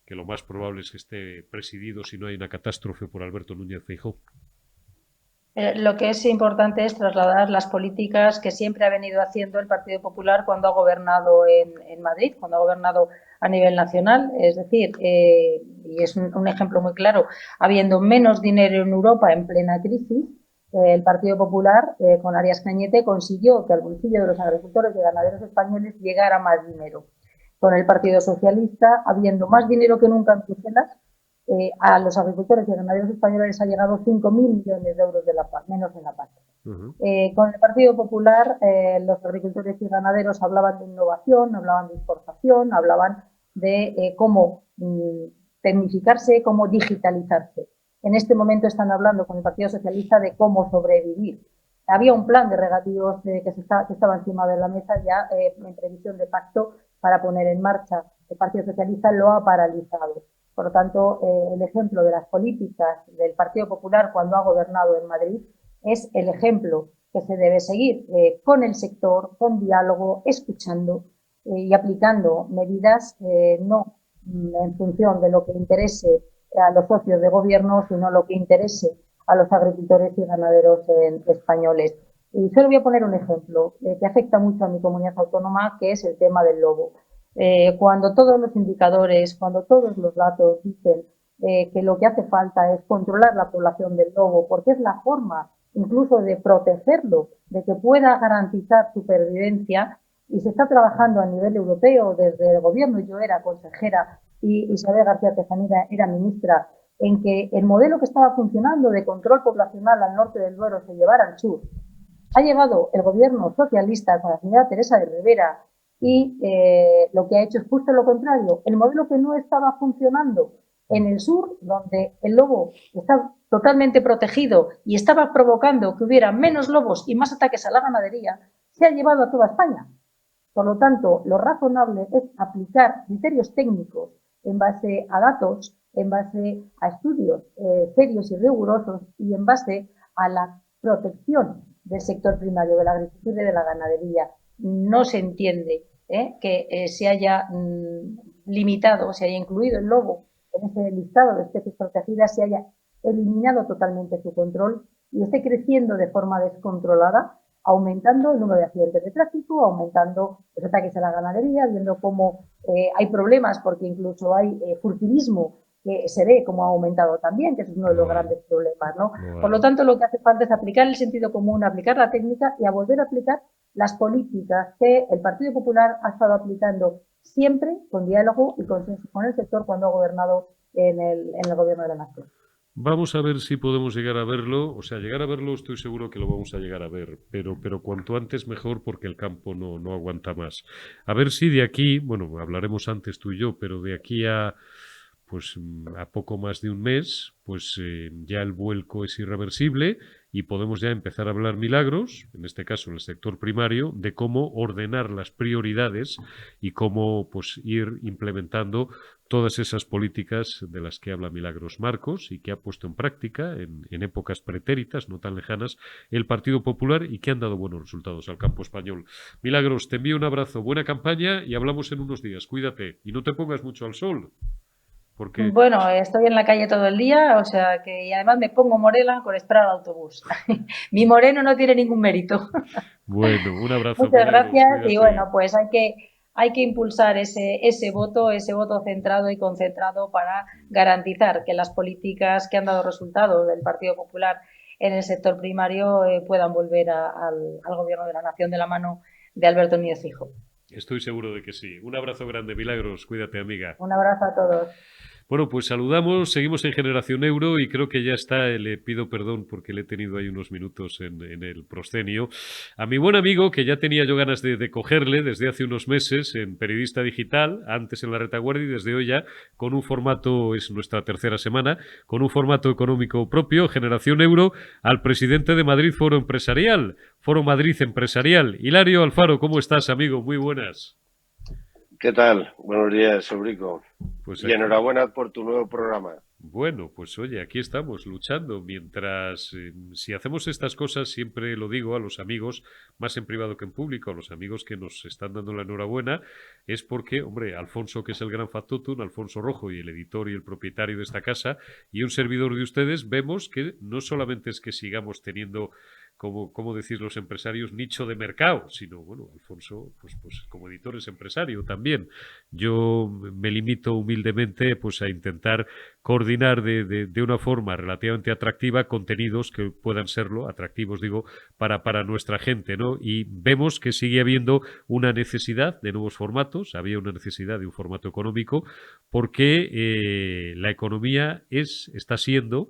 que lo más probable es que esté presidido, si no hay una catástrofe, por Alberto Núñez Feijóo? Lo que es importante es trasladar las políticas que siempre ha venido haciendo el Partido Popular cuando ha gobernado en Madrid, cuando ha gobernado a nivel nacional. Es decir, y es un ejemplo muy claro, habiendo menos dinero en Europa en plena crisis, el Partido Popular, con Arias Cañete, consiguió que al bolsillo de los agricultores y ganaderos españoles llegara más dinero. Con el Partido Socialista, habiendo más dinero que nunca en Bruselas, a los agricultores y ganaderos españoles les ha llegado 5.000 millones de euros de la PAC, menos en la PAC. Con el Partido Popular, los agricultores y ganaderos hablaban de innovación, hablaban de exportación, hablaban de cómo tecnificarse, cómo digitalizarse. En este momento están hablando con el Partido Socialista de cómo sobrevivir. Había un plan de regadíos que estaba encima de la mesa ya en previsión de pacto para poner en marcha. El Partido Socialista lo ha paralizado. Por lo tanto, el ejemplo de las políticas del Partido Popular cuando ha gobernado en Madrid es el ejemplo que se debe seguir con el sector, con diálogo, escuchando y aplicando medidas no en función de lo que interese a los socios de gobierno, sino lo que interese a los agricultores y ganaderos españoles. Y solo voy a poner un ejemplo que afecta mucho a mi comunidad autónoma, que es el tema del lobo. Cuando todos los indicadores, cuando todos los datos dicen que lo que hace falta es controlar la población del lobo, porque es la forma incluso de protegerlo, de que pueda garantizar supervivencia, y se está trabajando a nivel europeo desde el gobierno. Yo era consejera y Isabel García Tejanira era ministra en que el modelo que estaba funcionando de control poblacional al norte del Duero se llevara al sur, ha llevado el gobierno socialista con la señora Teresa de Rivera y lo que ha hecho es justo lo contrario. El modelo que no estaba funcionando en el sur, donde el lobo está totalmente protegido y estaba provocando que hubiera menos lobos y más ataques a la ganadería, se ha llevado a toda España. Por lo tanto, lo razonable es aplicar criterios técnicos en base a datos, en base a estudios serios y rigurosos y en base a la protección del sector primario, de la agricultura y de la ganadería. No se entiende que se haya limitado, se haya incluido el lobo en ese listado de especies protegidas, se haya eliminado totalmente su control y esté creciendo de forma descontrolada, aumentando el número de accidentes de tráfico, aumentando los ataques a la ganadería, viendo cómo hay problemas porque incluso hay furtivismo que se ve como ha aumentado también, que es uno de los grandes problemas, ¿no? Por lo tanto, lo que hace falta es aplicar el sentido común, aplicar la técnica y a volver a aplicar las políticas que el Partido Popular ha estado aplicando siempre con diálogo y consenso con el sector cuando ha gobernado en el gobierno de la nación. Vamos a ver si podemos llegar a verlo. O sea, llegar a verlo estoy seguro que lo vamos a llegar a ver, pero cuanto antes mejor porque el campo no aguanta más. A ver si de aquí, bueno, hablaremos antes tú y yo, pero de aquí a pues a poco más de un mes, pues ya el vuelco es irreversible y podemos ya empezar a hablar milagros, en este caso en el sector primario, de cómo ordenar las prioridades y cómo pues ir implementando todas esas políticas de las que habla Milagros Marcos y que ha puesto en práctica en épocas pretéritas, no tan lejanas, el Partido Popular y que han dado buenos resultados al campo español. Milagros, te envío un abrazo, buena campaña y hablamos en unos días. Cuídate y no te pongas mucho al sol. Porque... Bueno, estoy en la calle todo el día, o sea que y además me pongo morena por esperar al autobús. Mi moreno no tiene ningún mérito. Bueno, un abrazo. Muchas Milagros, gracias cuídate. y bueno, pues hay que impulsar ese voto centrado y concentrado para garantizar que las políticas que han dado resultado del Partido Popular en el sector primario puedan volver al gobierno de la nación de la mano de Alberto Núñez Feijóo. Estoy seguro de que sí. Un abrazo grande, Milagros. Cuídate, amiga. Un abrazo a todos. Bueno, pues saludamos, seguimos en Generación Euro y creo que ya está, le pido perdón porque le he tenido ahí unos minutos en el proscenio, a mi buen amigo que ya tenía yo ganas de cogerle desde hace unos meses en Periodista Digital, antes en La Retaguardia y desde hoy ya con un formato, es nuestra tercera semana, con un formato económico propio, Generación Euro, al presidente de Madrid Foro Empresarial, Foro Madrid Empresarial. Hilario Alfaro, ¿cómo estás, amigo? Muy buenas. ¿Qué tal? Buenos días, Eurico. Pues y enhorabuena por tu nuevo programa. Bueno, pues oye, aquí estamos luchando. Mientras, si hacemos estas cosas, siempre lo digo a los amigos, más en privado que en público, a los amigos que nos están dando la enhorabuena, es porque, hombre, Alfonso, que es el gran factotum, Alfonso Rojo y el editor y el propietario de esta casa, y un servidor de ustedes, vemos que no solamente es que sigamos teniendo como decís los empresarios, nicho de mercado, sino, bueno, Alfonso, pues como editor es empresario también. Yo me limito humildemente pues a intentar coordinar de una forma relativamente atractiva contenidos que puedan serlo, atractivos digo, para nuestra gente, ¿no? Y vemos que sigue habiendo una necesidad de nuevos formatos, había una necesidad de un formato económico, porque la economía está siendo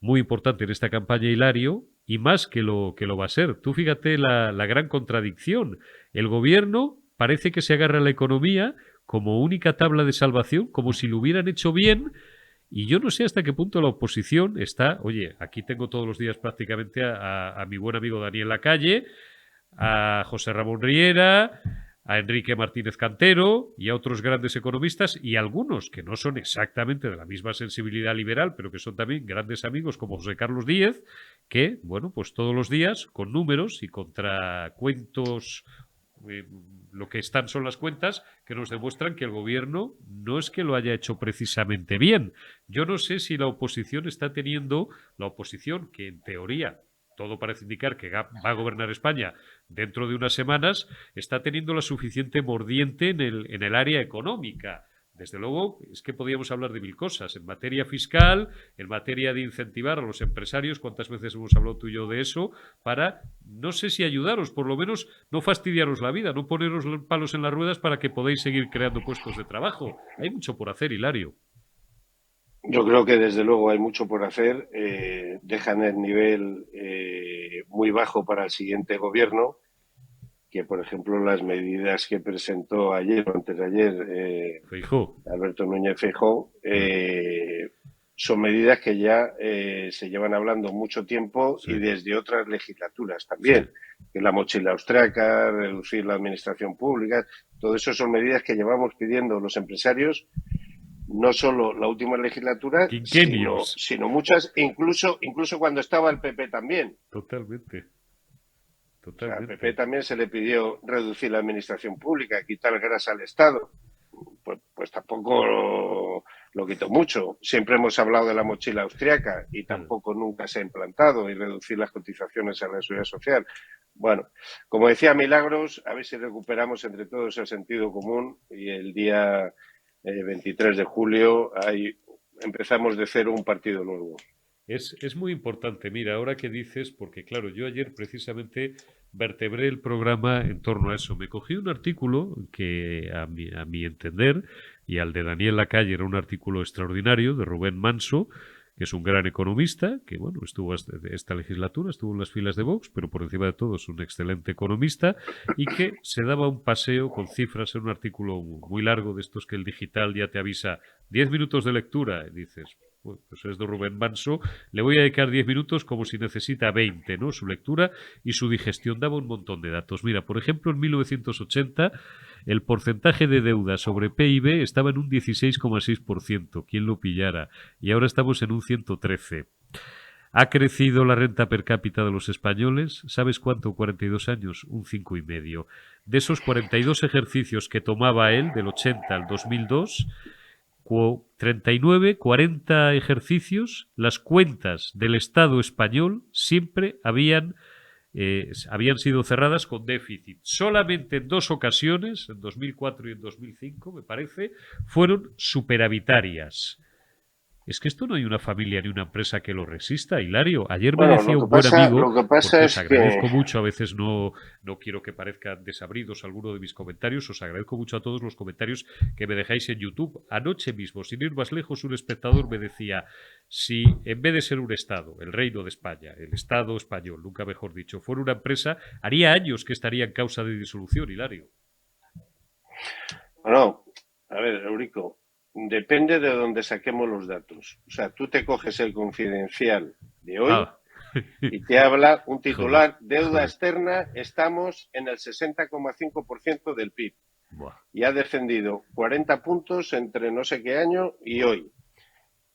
muy importante en esta campaña, Hilario, y más que lo va a ser. Tú fíjate la gran contradicción. El gobierno parece que se agarra a la economía como única tabla de salvación, como si lo hubieran hecho bien, y yo no sé hasta qué punto la oposición está... Oye, aquí tengo todos los días prácticamente a mi buen amigo Daniel Lacalle, a José Ramón Riera, a Enrique Martínez Cantero y a otros grandes economistas y algunos que no son exactamente de la misma sensibilidad liberal, pero que son también grandes amigos como José Carlos Díez, que, bueno, pues todos los días con números y contra cuentos, lo que están son las cuentas que nos demuestran que el gobierno no es que lo haya hecho precisamente bien. Yo no sé si la oposición está teniendo, la oposición que en teoría todo parece indicar que va a gobernar España dentro de unas semanas, está teniendo la suficiente mordiente en el área económica. Desde luego, es que podríamos hablar de mil cosas. En materia fiscal, en materia de incentivar a los empresarios, ¿cuántas veces hemos hablado tú y yo de eso? Para, no sé si ayudaros, por lo menos no fastidiaros la vida, no poneros palos en las ruedas para que podáis seguir creando puestos de trabajo. Hay mucho por hacer, Hilario. Yo creo que desde luego hay mucho por hacer. Dejan el nivel muy bajo para el siguiente gobierno, que por ejemplo las medidas que presentó ayer o antes de ayer Feijóo. Alberto Núñez Feijóo son medidas que ya se llevan hablando mucho tiempo Sí. y desde otras legislaturas también. Sí. Que la mochila austriaca, reducir la administración pública, todo eso son medidas que llevamos pidiendo los empresarios no solo la última legislatura, sino muchas, incluso cuando estaba el PP también. Totalmente. O sea, al PP también se le pidió reducir la administración pública, quitar grasa al Estado. Pues tampoco lo quitó mucho. Siempre hemos hablado de la mochila austriaca y tampoco nunca se ha implantado, y reducir las cotizaciones a la seguridad social. Bueno, como decía Milagros, a ver si recuperamos entre todos el sentido común y el día 23 de julio empezamos de cero un partido nuevo. Es muy importante, mira, ahora que dices, porque claro, yo ayer precisamente vertebré el programa en torno a eso. Me cogí un artículo que a mi entender, y al de Daniel Lacalle era un artículo extraordinario, de Rubén Manso, que es un gran economista, que bueno, estuvo esta legislatura, estuvo en las filas de Vox, pero por encima de todo es un excelente economista, y que se daba un paseo con cifras en un artículo muy largo, de estos que el digital ya te avisa 10 minutos de lectura, y dices, pues es de Rubén Manso, le voy a dedicar 10 minutos como si necesita 20, ¿no? Su lectura y su digestión. Daba un montón de datos. Mira, por ejemplo, en 1980 el porcentaje de deuda sobre PIB estaba en un 16,6%, quien lo pillara, y ahora estamos en un 113%. ¿Ha crecido la renta per cápita de los españoles? ¿Sabes cuánto? 42 años, un 5,5%. De esos 42 ejercicios que tomaba él, del 80 al 2002, 39, 40 ejercicios, las cuentas del Estado español siempre habían sido cerradas con déficit. Solamente en 2 ocasiones, en 2004 y en 2005, me parece, fueron superavitarias. Es que esto no hay una familia ni una empresa que lo resista, Hilario. Ayer me decía un buen amigo, porque os agradezco mucho, a veces no quiero que parezcan desabridos alguno de mis comentarios, os agradezco mucho a todos los comentarios que me dejáis en YouTube. Anoche mismo, sin ir más lejos, un espectador me decía, si en vez de ser un Estado, el Reino de España, el Estado español, nunca mejor dicho, fuera una empresa, haría años que estaría en causa de disolución, Hilario. Bueno, a ver, Eurico, depende de dónde saquemos los datos. O sea, tú te coges el Confidencial de hoy y te habla un titular, deuda externa, estamos en el 60,5% del PIB. Y ha descendido 40 puntos entre no sé qué año y hoy.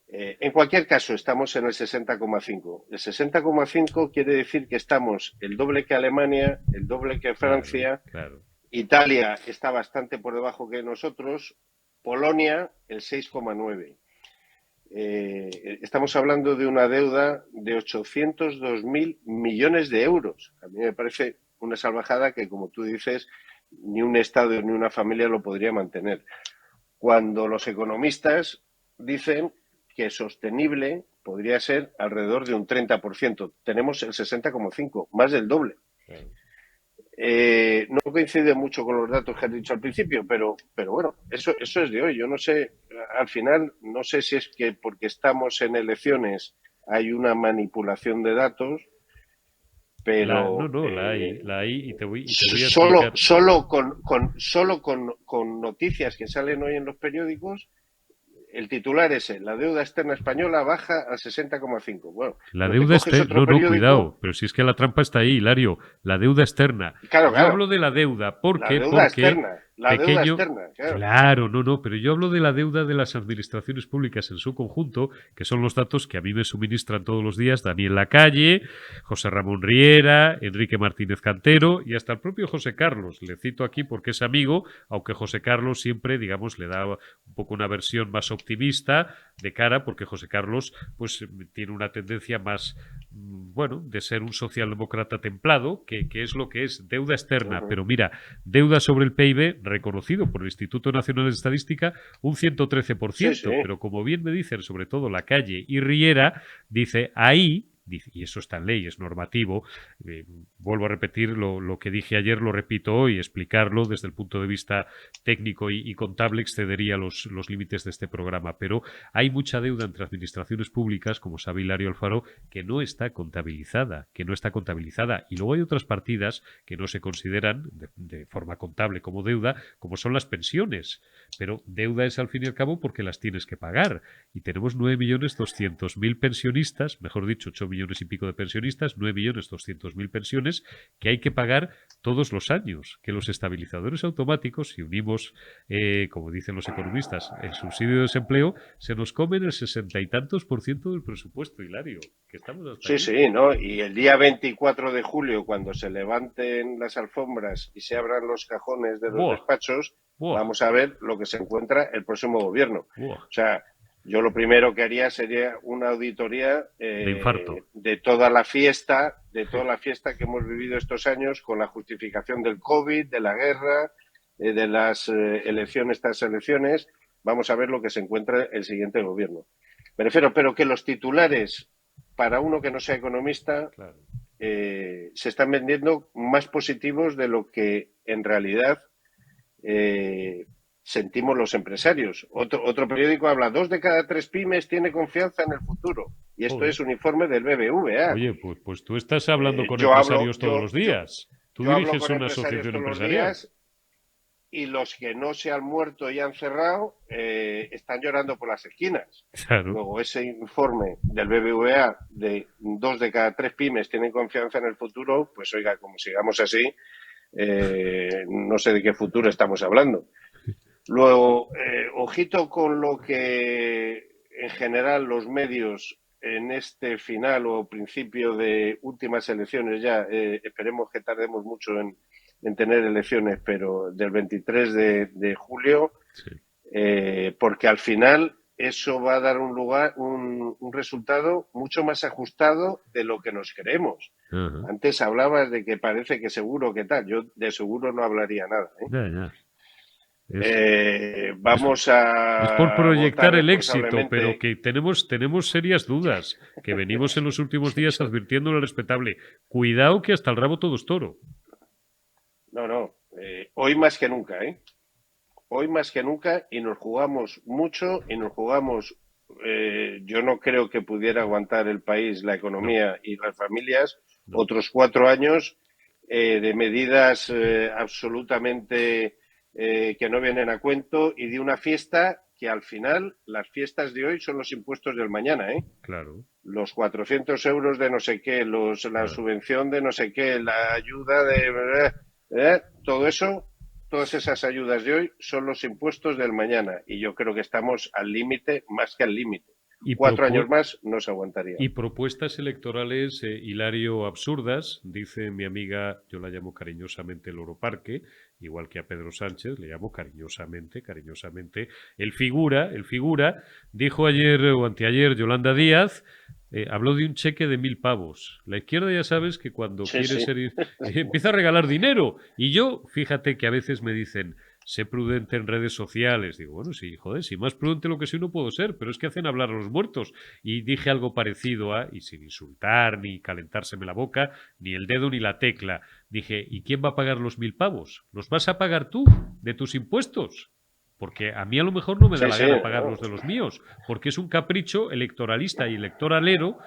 En cualquier caso, estamos en el 60,5. El 60,5 quiere decir que estamos el doble que Alemania, el doble que Francia. Claro. Italia está bastante por debajo que nosotros. Polonia, el 6,9. Estamos hablando de una deuda de 802.000 millones de euros. A mí me parece una salvajada que, como tú dices, ni un Estado ni una familia lo podría mantener. Cuando los economistas dicen que sostenible podría ser alrededor de un 30%. Tenemos el 60,5, más del doble. No coincide mucho con los datos que has dicho al principio, pero bueno, eso es de hoy. Yo no sé, al final, no sé si es que porque estamos en elecciones hay una manipulación de datos, pero la hay y te voy a explicar. Solo con noticias que salen hoy en los periódicos, el titular ese, la deuda externa española baja al 60,5. Bueno, la deuda externa, no, cuidado, pero si es que la trampa está ahí, Hilario, la deuda externa. Claro. Yo hablo de la deuda, porque deuda externa, claro. No, pero yo hablo de la deuda de las administraciones públicas en su conjunto, que son los datos que a mí me suministran todos los días Daniel Lacalle, José Ramón Riera, Enrique Martínez Cantero y hasta el propio José Carlos. Le cito aquí porque es amigo, aunque José Carlos siempre, digamos, le da un poco una versión más optimista de cara, porque José Carlos pues tiene una tendencia más, bueno, de ser un socialdemócrata templado, que es lo que es deuda externa. Pero mira, deuda sobre el PIB, reconocido por el Instituto Nacional de Estadística, un 113%, sí. Pero como bien me dicen, sobre todo Lacalle y Riera, dice, ahí y eso está en ley, es normativo. Vuelvo a repetir lo que dije ayer, lo repito hoy, explicarlo desde el punto de vista técnico y contable excedería los límites de este programa, pero hay mucha deuda entre administraciones públicas, como sabe Hilario Alfaro, que no está contabilizada, y luego hay otras partidas que no se consideran de forma contable como deuda, como son las pensiones, pero deuda es al fin y al cabo porque las tienes que pagar, y tenemos 9.200.000 pensionistas, mejor dicho, 8 millones y pico de pensionistas, 9.200.000 pensiones que hay que pagar todos los años, que los estabilizadores automáticos, si unimos, como dicen los economistas, el subsidio de desempleo, se nos comen el 60 y tantos % del presupuesto, Hilario, que estamos hasta Sí, ahí. sí, ¿no? Y el día 24 de julio, cuando se levanten las alfombras y se abran los cajones de los ¡Buah! despachos, ¡Buah! vamos a ver lo que se encuentra el próximo gobierno. ¡Buah! O sea, yo lo primero que haría sería una auditoría De infarto. de toda la fiesta que hemos vivido estos años con la justificación del COVID, de la guerra, de las elecciones tras elecciones. Vamos a ver lo que se encuentra el siguiente gobierno. Me refiero, pero que los titulares, para uno que no sea economista, Claro. se están vendiendo más positivos de lo que en realidad sentimos los empresarios. Otro periódico habla, 2 de cada 3 pymes tiene confianza en el futuro. Y esto Joder. es un informe del BBVA. Oye, pues tú estás hablando con Yo empresarios todos los días. Tú yo hablo diriges con una empresarios asociación todos los empresarial. días y los que no se han muerto y han cerrado están llorando por las esquinas. Claro. Luego, ese informe del BBVA de 2 de cada 3 pymes tienen confianza en el futuro, pues oiga, como sigamos así, no sé de qué futuro estamos hablando. Luego, ojito con lo que en general los medios en este final o principio de últimas elecciones ya, esperemos que tardemos mucho en tener elecciones, pero del 23 de julio, Sí. Porque al final eso va a dar un resultado mucho más ajustado de lo que nos creemos. Ajá. Antes hablabas de que parece que seguro que tal, yo de seguro no hablaría nada. Ya. Vamos a Es por votar proyectar el éxito, pero responsablemente. que tenemos serias dudas, que venimos en los últimos días advirtiéndole al respetable. Cuidado que hasta el rabo todo es toro. No, hoy más que nunca, Hoy más que nunca y nos jugamos mucho y nos jugamos, yo no creo que pudiera aguantar el país, la economía y las familias otros 4 años de medidas absolutamente que no vienen a cuento y de una fiesta que al final las fiestas de hoy son los impuestos del mañana, Claro. Los 400 euros de no sé qué, la subvención de no sé qué, la ayuda de... todo eso, todas esas ayudas de hoy son los impuestos del mañana y yo creo que estamos al límite, más que al límite. 4 años más no se aguantaría. Y propuestas electorales, Hilario, absurdas, dice mi amiga, yo la llamo cariñosamente Loro Parque, igual que a Pedro Sánchez, le llamo cariñosamente, el figura, dijo ayer o anteayer Yolanda Díaz, habló de un cheque de 1.000 pavos. La izquierda ya sabes que cuando quiere ser empieza a regalar dinero. Y yo, fíjate que a veces me dicen, sé prudente en redes sociales. Digo, bueno, sí, joder, si más prudente lo que soy no puedo ser, pero es que hacen hablar a los muertos. Y dije algo parecido a, y sin insultar, ni calentárseme la boca, ni el dedo ni la tecla. Dije, ¿y quién va a pagar los 1.000 pavos? ¿Los vas a pagar tú, de tus impuestos? Porque a mí a lo mejor no me da la gana pagarlos de los míos, porque es un capricho electoralista y electorero,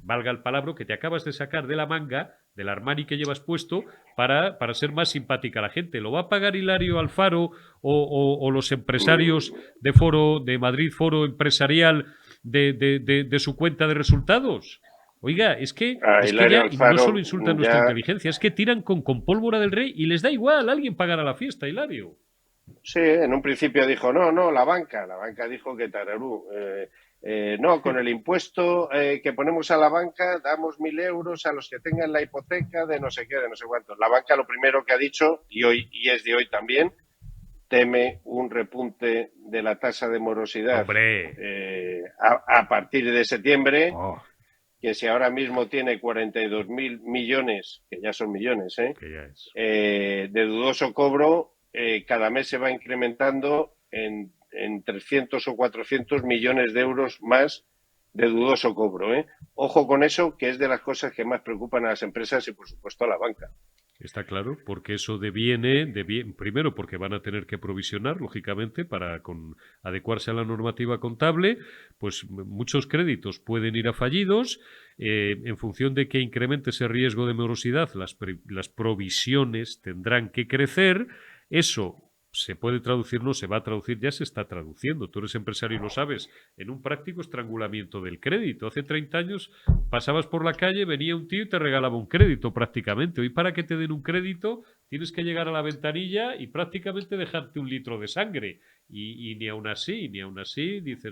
valga el palabra, que te acabas de sacar de la manga, del Armani que llevas puesto, para ser más simpática a la gente. ¿Lo va a pagar Hilario Alfaro o los empresarios de Madrid Foro Empresarial de su cuenta de resultados? Oiga, es que ya Alfaro, no solo insultan nuestra inteligencia, es que tiran con pólvora del rey y les da igual, alguien pagará la fiesta, Hilario. Sí, en un principio dijo, no, la banca dijo que tararú. No, con el impuesto que ponemos a la banca damos 1.000 euros a los que tengan la hipoteca de no sé qué, de no sé cuánto. La banca lo primero que ha dicho, y es de hoy también, teme un repunte de la tasa de morosidad a partir de septiembre, que si ahora mismo tiene 42.000 millones, que ya son millones, de dudoso cobro, cada mes se va incrementando en 300 o 400 millones de euros más de dudoso cobro, ¿eh? Ojo con eso, que es de las cosas que más preocupan a las empresas y, por supuesto, a la banca. Está claro, porque eso deviene, primero porque van a tener que provisionar, lógicamente, para adecuarse a la normativa contable, pues muchos créditos pueden ir a fallidos, en función de que incremente ese riesgo de morosidad, las provisiones tendrán que crecer, eso se puede traducir, no se va a traducir, ya se está traduciendo. Tú eres empresario y lo sabes, en un práctico estrangulamiento del crédito. Hace 30 años pasabas por la calle, venía un tío y te regalaba un crédito prácticamente. Hoy para que te den un crédito tienes que llegar a la ventanilla y prácticamente dejarte un litro de sangre. Y ni aún así dices,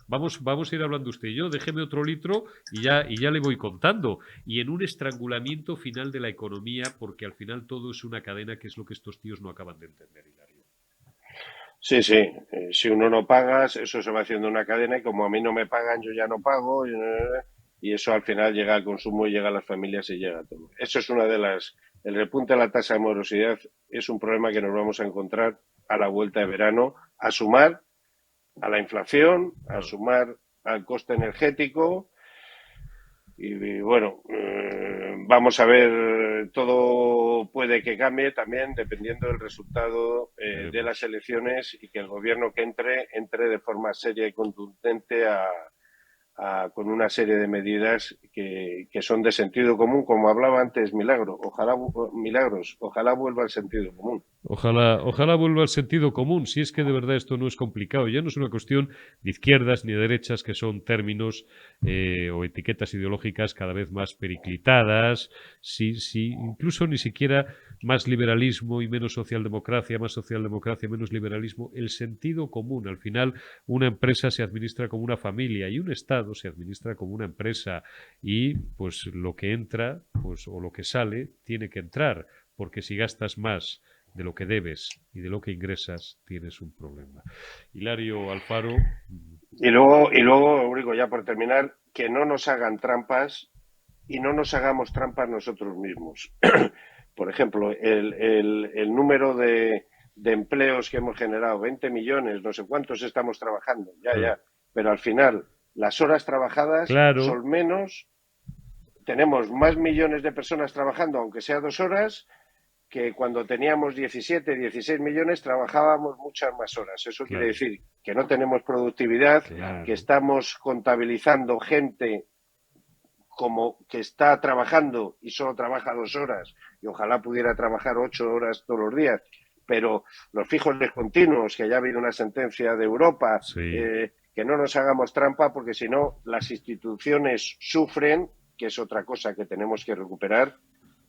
vamos a ir hablando usted y yo, déjeme otro litro y ya le voy contando. Y en un estrangulamiento final de la economía, porque al final todo es una cadena, que es lo que estos tíos no acaban de entender, Hilario. Sí, sí. Si uno no pagas, eso se va haciendo una cadena y como a mí no me pagan, yo ya no pago. Y eso al final llega al consumo y llega a las familias y llega a todo. Eso es una de las... El repunte de la tasa de morosidad es un problema que nos vamos a encontrar a la vuelta de verano, a sumar a la inflación, a sumar al coste energético. Y bueno, vamos a ver, todo puede que cambie también dependiendo del resultado de las elecciones y que el gobierno que entre de forma seria y contundente con una serie de medidas que son de sentido común, como hablaba antes Milagros, ojalá vuelva al sentido común. Ojalá vuelva al sentido común, si es que de verdad esto no es complicado. Ya no es una cuestión de izquierdas ni de derechas, que son términos o etiquetas ideológicas cada vez más periclitadas, incluso ni siquiera más liberalismo y menos socialdemocracia, más socialdemocracia, menos liberalismo. El sentido común. Al final, una empresa se administra como una familia y un Estado se administra como una empresa, y pues lo que entra, pues, o lo que sale tiene que entrar, porque si gastas más de lo que debes y de lo que ingresas, tienes un problema. Hilario Alfaro. Y luego, Eurico, ya por terminar, que no nos hagan trampas y no nos hagamos trampas nosotros mismos. Por ejemplo, el número de empleos que hemos generado, 20 millones, no sé cuántos estamos trabajando, ya, pero al final las horas trabajadas son menos, tenemos más millones de personas trabajando, aunque sea 2 horas, que cuando teníamos 17, 16 millones trabajábamos muchas más horas. Eso quiere decir que no tenemos productividad, que estamos contabilizando gente como que está trabajando y solo trabaja 2 horas y ojalá pudiera trabajar 8 horas todos los días, pero los fijos discontinuos, que ya ha habido una sentencia de Europa, que no nos hagamos trampa, porque si no las instituciones sufren, que es otra cosa que tenemos que recuperar,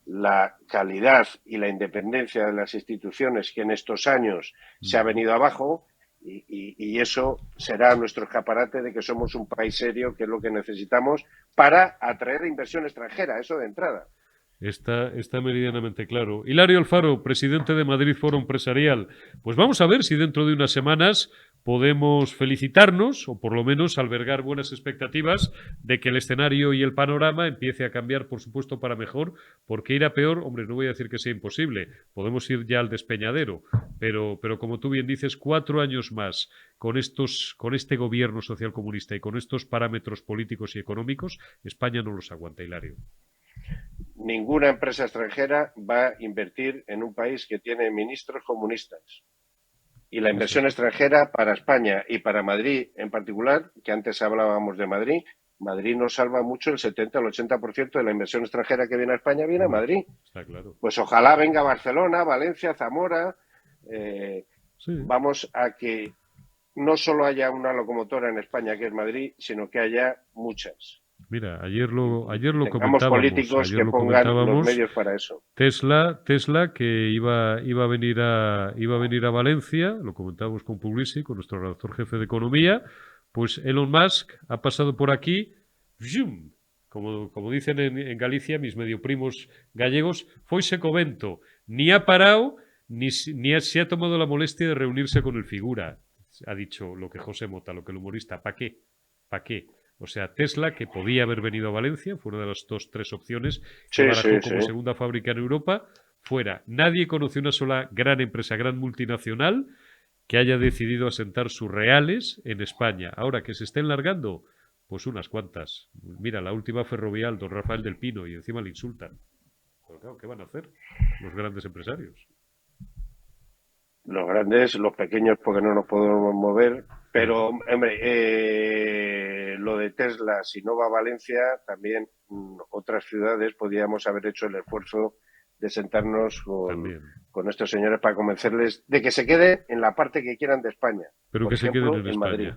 la calidad y la independencia de las instituciones, que en estos años se ha venido abajo, y eso será nuestro escaparate de que somos un país serio, que es lo que necesitamos para atraer inversión extranjera, eso de entrada. Está meridianamente claro. Hilario Alfaro, presidente de Madrid Foro Empresarial. Pues vamos a ver si dentro de unas semanas podemos felicitarnos, o por lo menos albergar buenas expectativas de que el escenario y el panorama empiece a cambiar, por supuesto, para mejor, porque ir a peor, hombre, no voy a decir que sea imposible, podemos ir ya al despeñadero, pero como tú bien dices, 4 años más con este gobierno socialcomunista y con estos parámetros políticos y económicos, España no los aguanta, Hilario. Ninguna empresa extranjera va a invertir en un país que tiene ministros comunistas. Y la inversión extranjera para España y para Madrid en particular, que antes hablábamos de Madrid, Madrid nos salva mucho, el 70 al 80% de la inversión extranjera que viene a España viene a Madrid. Está claro. Pues ojalá venga Barcelona, Valencia, Zamora. Vamos a que no solo haya una locomotora en España, que es Madrid, sino que haya muchas. Mira, ayer lo comentábamos. Políticos que pongan los medios para eso. Tesla que iba a venir a Valencia, lo comentábamos con Publici, con nuestro redactor jefe de economía, pues Elon Musk ha pasado por aquí, ¡zum! Como dicen en Galicia, mis medio primos gallegos, foise co vento, ni ha parado, ni se ha tomado la molestia de reunirse con el figura. Ha dicho lo que José Mota, lo que el humorista, ¿para qué? ¿Para qué? O sea, Tesla, que podía haber venido a Valencia, fue una de las 3 opciones que barajó como segunda fábrica en Europa, fuera. Nadie conoció una sola gran empresa, gran multinacional, que haya decidido asentar sus reales en España. Ahora, que se estén largando, Pues unas cuantas. Mira, la última ferrovial, don Rafael del Pino, y encima le insultan. Pero claro, ¿qué van a hacer los grandes empresarios? Los grandes, los pequeños porque no nos podemos mover, pero hombre, lo de Tesla, si no va a Valencia, también otras ciudades podríamos haber hecho el esfuerzo de sentarnos con estos señores para convencerles de que se queden en la parte que quieran de España. Pero que se queden en España. Madrid.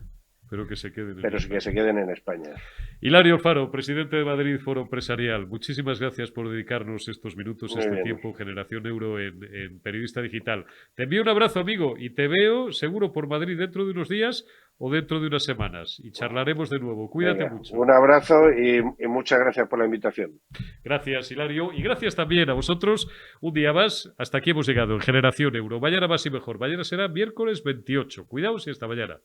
Pero que se queden en España. Hilario Alfaro, presidente de Madrid Foro Empresarial, muchísimas gracias por dedicarnos estos minutos, tiempo, Generación Euro en Periodista Digital. Te envío un abrazo, amigo, y te veo seguro por Madrid dentro de unos días o dentro de unas semanas. Y charlaremos de nuevo. Cuídate mucho. Un abrazo y muchas gracias por la invitación. Gracias, Hilario. Y gracias también a vosotros. Un día más. Hasta aquí hemos llegado en Generación Euro. Mañana más y mejor. Mañana será miércoles 28. Cuidaos y hasta mañana.